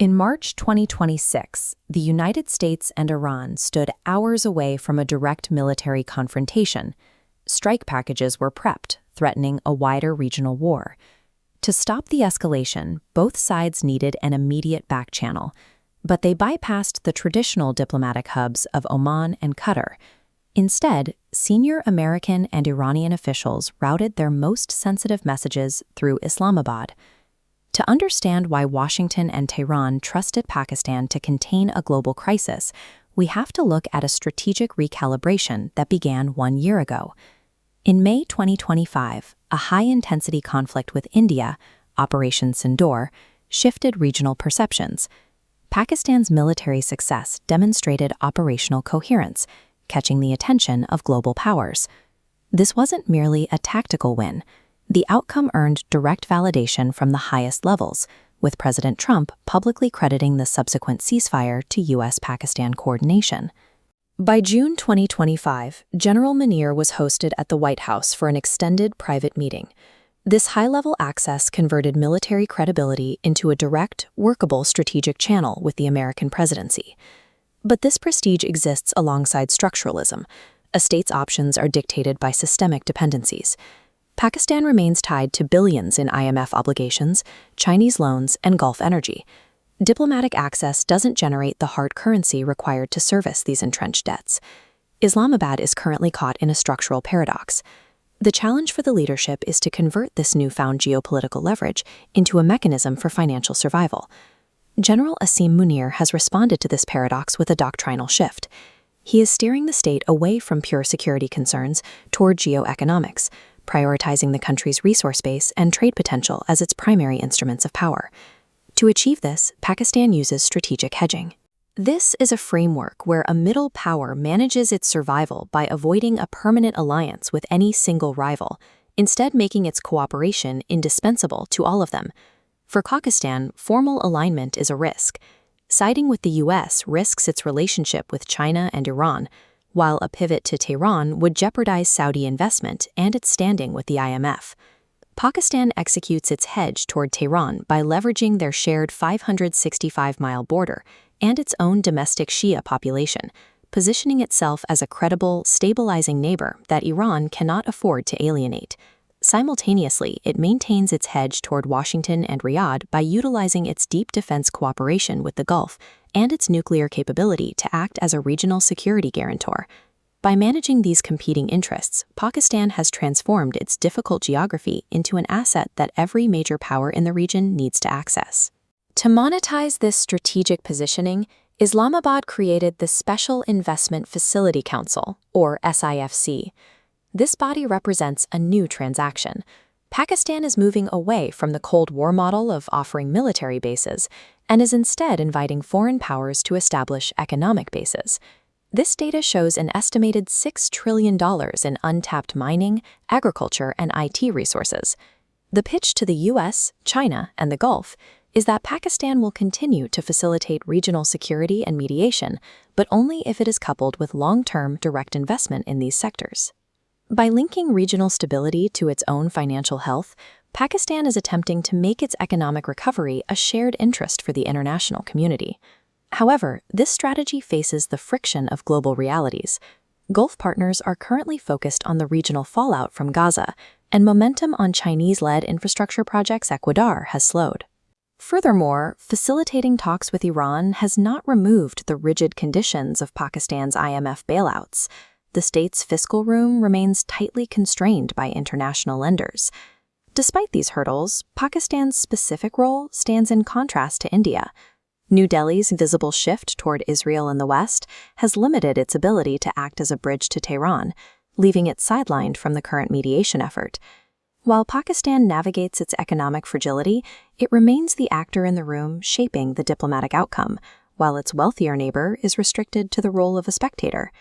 In March 2026, the United States and Iran stood hours away from a direct military confrontation. Strike packages were prepped, threatening a wider regional war. To stop the escalation, both sides needed an immediate back channel, but they bypassed the traditional diplomatic hubs of Oman and Qatar. Instead, senior American and Iranian officials routed their most sensitive messages through Islamabad. To understand why Washington and Tehran trusted Pakistan to contain a global crisis, we have to look at a strategic recalibration that began 1 year ago. In May 2025, a high-intensity conflict with India, Operation Sindoor, shifted regional perceptions. Pakistan's military success demonstrated operational coherence, catching the attention of global powers. This wasn't merely a tactical win. The outcome earned direct validation from the highest levels, with President Trump publicly crediting the subsequent ceasefire to U.S.-Pakistan coordination. By June 2025, General Munir was hosted at the White House for an extended private meeting. This high-level access converted military credibility into a direct, workable strategic channel with the American presidency. But this prestige exists alongside structuralism. A state's options are dictated by systemic dependencies. Pakistan remains tied to billions in IMF obligations, Chinese loans, and Gulf energy. Diplomatic access doesn't generate the hard currency required to service these entrenched debts. Islamabad is currently caught in a structural paradox. The challenge for the leadership is to convert this newfound geopolitical leverage into a mechanism for financial survival. General Asim Munir has responded to this paradox with a doctrinal shift. He is steering the state away from pure security concerns toward geoeconomics, prioritizing the country's resource base and trade potential as its primary instruments of power. To achieve this, Pakistan uses strategic hedging. This is a framework where a middle power manages its survival by avoiding a permanent alliance with any single rival, instead making its cooperation indispensable to all of them. For Pakistan, formal alignment is a risk. Siding with the U.S. risks its relationship with China and Iran, while a pivot to Tehran would jeopardize Saudi investment and its standing with the IMF. Pakistan executes its hedge toward Tehran by leveraging their shared 565-mile border and its own domestic Shia population, positioning itself as a credible, stabilizing neighbor that Iran cannot afford to alienate. Simultaneously, it maintains its hedge toward Washington and Riyadh by utilizing its deep defense cooperation with the Gulf and its nuclear capability to act as a regional security guarantor. By managing these competing interests, Pakistan has transformed its difficult geography into an asset that every major power in the region needs to access. To monetize this strategic positioning, Islamabad created the Special Investment Facility Council, or SIFC. This body represents a new transaction. Pakistan is moving away from the Cold War model of offering military bases and is instead inviting foreign powers to establish economic bases. This data shows an estimated $6 trillion in untapped mining, agriculture, and IT resources. The pitch to the US, China, and the Gulf is that Pakistan will continue to facilitate regional security and mediation, but only if it is coupled with long-term direct investment in these sectors. By linking regional stability to its own financial health, Pakistan is attempting to make its economic recovery a shared interest for the international community. However, this strategy faces the friction of global realities. Gulf partners are currently focused on the regional fallout from Gaza, and momentum on Chinese-led infrastructure projects Ecuador has slowed. Furthermore, facilitating talks with Iran has not removed the rigid conditions of Pakistan's IMF bailouts. The state's fiscal room remains tightly constrained by international lenders. Despite these hurdles, Pakistan's specific role stands in contrast to India. New Delhi's visible shift toward Israel and the West has limited its ability to act as a bridge to Tehran, leaving it sidelined from the current mediation effort. While Pakistan navigates its economic fragility, it remains the actor in the room shaping the diplomatic outcome, while its wealthier neighbor is restricted to the role of a spectator.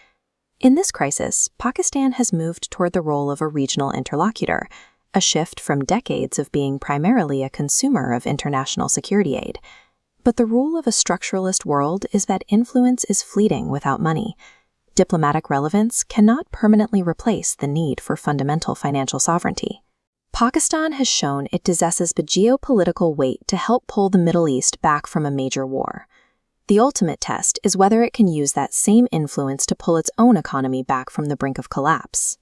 In this crisis, Pakistan has moved toward the role of a regional interlocutor, a shift from decades of being primarily a consumer of international security aid. But the rule of a structuralist world is that influence is fleeting without money. Diplomatic relevance cannot permanently replace the need for fundamental financial sovereignty. Pakistan has shown it possesses the geopolitical weight to help pull the Middle East back from a major war. The ultimate test is whether it can use that same influence to pull its own economy back from the brink of collapse.